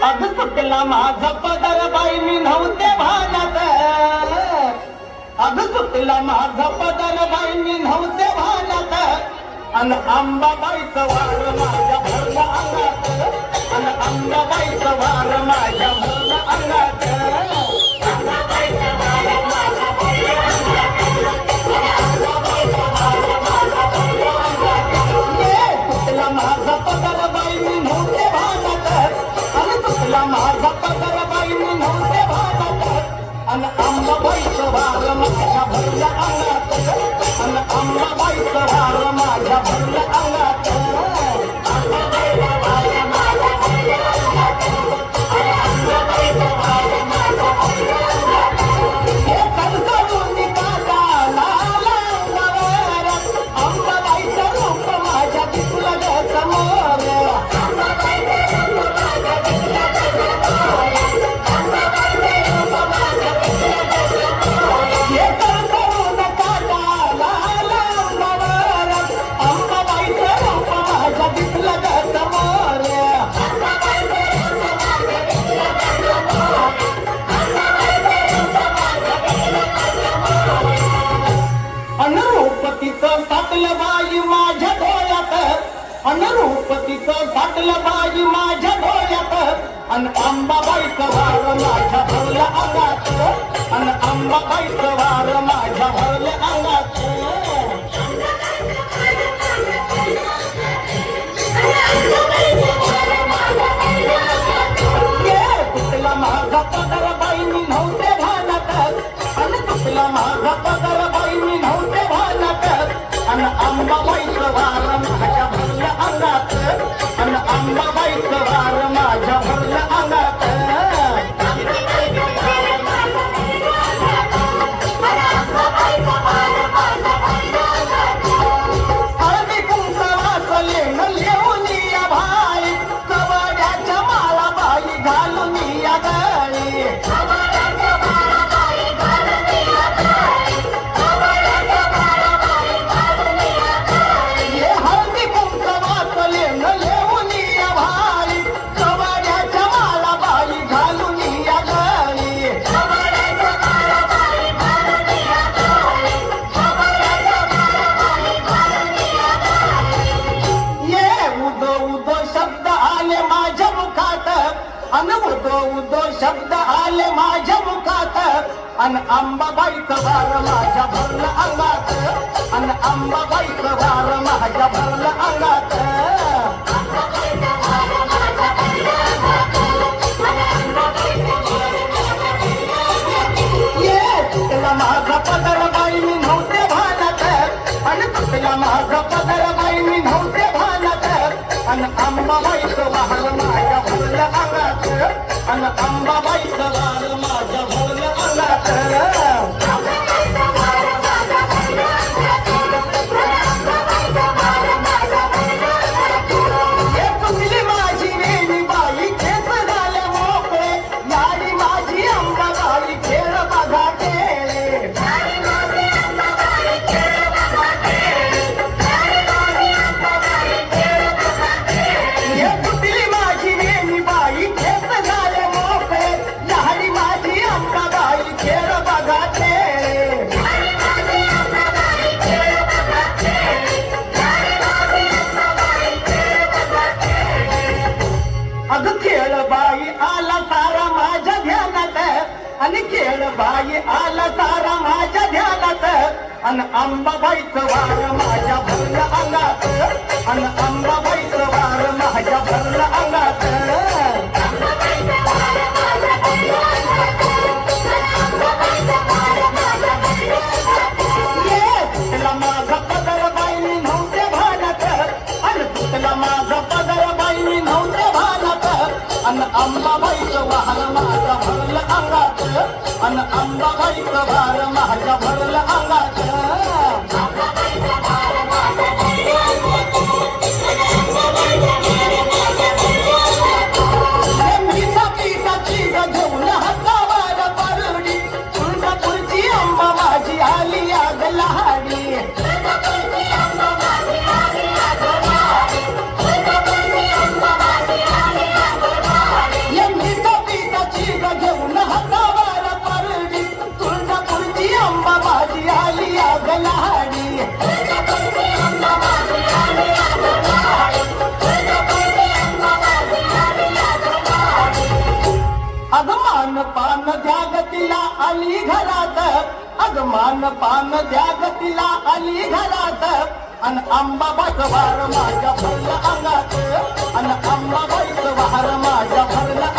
अग सुटला माझा पदर बाई मी नव्हते भानात. अग सुटला माझा पदर बाई मी नव्हते भानात. अन अंबाबाईचं वार माझ्या भरल्या अंगात. अन अंबाबाईचं वार माझ्या भरल्या अंगात. सुटला माझा पदर बाई मी नव्हते भानात. अन सुटला माझा पदर बाई मी नव्हते भानात. अन अंबाबाईचं वार माझ्या भरल्या अंगात. अन अंबाबाईचं वार माझ्या भरल्या अंगात. हे सरसरून निघाला लाला अंगावर. अंबाबाईचं रूप माझ्या दिसलं ग समोर. हे सरसरून निघाला लाला अंगावर. अंबाबाईचं रूप माझ्या दिसलं ग समोर. अनुरूपतीचं साठलं बाई माझ्या डोळ्यात. अनुरूपतीचं साठलं बाई माझ्या डोळ्यात. अन अंबाबाईचं वार माझ्या भरल्या अंगात. अन अंबाबाईचं वार माझ्या भरल्या अंगात. तुटला माझा पदर बाई मी नव्हते भानात. अन तुटला माझा पदर बाई मी नव्हते भानात. अन अंबाबाईचं वार माझ्या भरल्या अंगात. अन अंबाबाईचं वार माझ्या भरल्या अंगात. हळदी कुंकवाचं लेणं लिहून या भाई. कवड्याच्या माळा बाई घालून या गळी. हे हळदी कुंकवाचं लेणं लिहून या भाई. कवड्याच्या माळा बाई घालून या गळी. ये उदो उदो शब्द आले माझ्या मुखात. अन उदो उदो शब्द आले माझ्या मुखात. अन अंबाबाईचं वार माझ्या भरल्या अंगात. अन अंबाबाईचं वार माझ्या भरल्या अंगात. ये तुटला माझा पदर बाई मी नव्हते भानात. अन तुटला माझा पदर बाई मी नव्हते भानात. अन अंबाबाईचं वार माझ्या भरल्या अंगात. अन अंबाबाईचं वार माझ्या भरल्या अंगात. हे तुटली माझी वेणी बाई केस झाले मोकळे. याडी माझी अंबाबाई खेळ बघा केले. हे तुटली माझी वेणी बाई केस झाले मोकळे. याडी माझी अंबाबाई खेळ बघा केले. अग खेळ बाई आला सारा माझ्या ध्यानात. आणि खेळ बाई आला सारा माझ्या ध्यानात. अन अंबाबाईचं वार माझ्या भरल्या अंगात. अन अंबाबाईचं वार माझ्या भरल्या अंगात. ये तुटला माझा पदर बाई मी नव्हते भानात. अन तुटला माझा पदर बाई मी नव्हते भानात. अन अंबाबाईचं वार माझ्या भरल्या अंगात. अन अंबाबाईचं वार माझ्या भरल्या अंगात. मीठा पिठाची घेऊन हातावर परुडी. तुळजापूरची अंबा माझी आली आग लहाडी. ये आली घरात अगमान पान द्या गतीला आली घरात अन अंबाबाईचं वार माझ्या भरलं अंगात अन अंबाबाईचं वार माझ्या भरलं